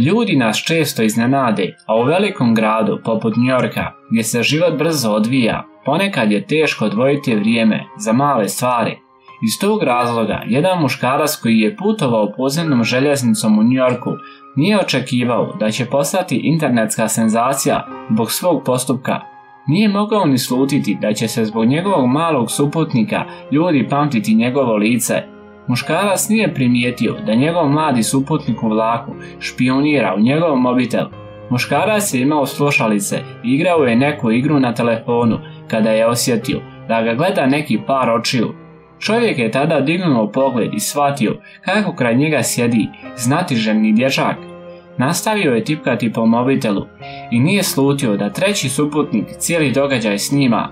Ljudi nas često iznenade, a u velikom gradu poput Njujorka, gdje se život brzo odvija, ponekad je teško odvojiti vrijeme za male stvari. Iz tog razloga, jedan muškarac koji je putovao podzemnom željeznicom u Njujorku nije očekivao da će postati internetska senzacija zbog svog postupka. Nije mogao ni slutiti da će se zbog njegovog malog suputnika ljudi pamtiti njegovo lice. Muškarac nije primijetio da njegov mladi suputnik u vlaku špionira u njegov mobitel. Muškarac je imao slušalice i igrao je neku igru na telefonu kada je osjetio da ga gleda neki par očiju. Čovjek je tada dignuo pogled i shvatio kako kraj njega sjedi znatiželjni dječak. Nastavio je tipkati po mobitelu i nije slutio da treći suputnik cijeli događaj snima.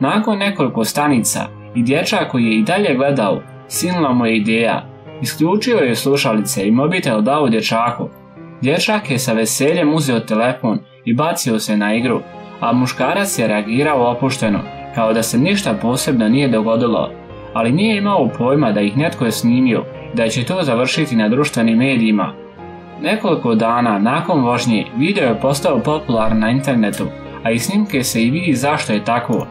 Nakon nekoliko stanica i dječak koji je i dalje gledao, sinula mu je ideja. Isključio je slušalice i mobitel dao dječaku. Dječak je sa veseljem uzeo telefon i bacio se na igru, a muškarac je reagirao opušteno, kao da se ništa posebno nije dogodilo. Ali nije imao pojma da ih netko je snimio i da će to završiti na društvenim medijima. Nekoliko dana nakon vožnje video je postao popularan na internetu, a i snimke se i vidi zašto je tako.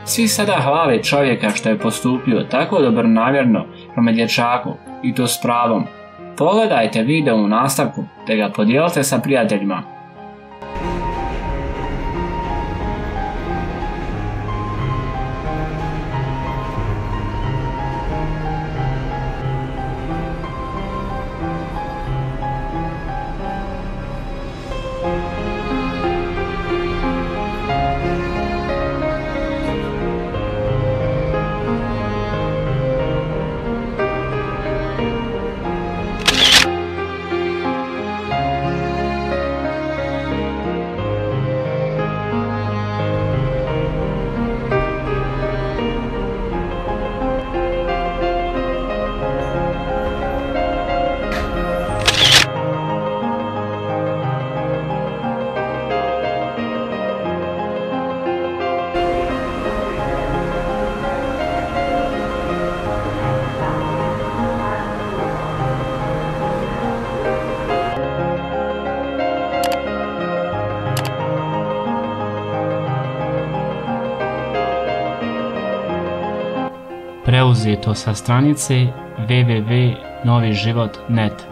Svi sada hvale čovjeka što je postupio tako dobronamjerno prema dječaku i to s pravom. Pogledajte video u nastavku te ga podijelite sa prijateljima. Preuzeto sa stranice www.noviživot.net.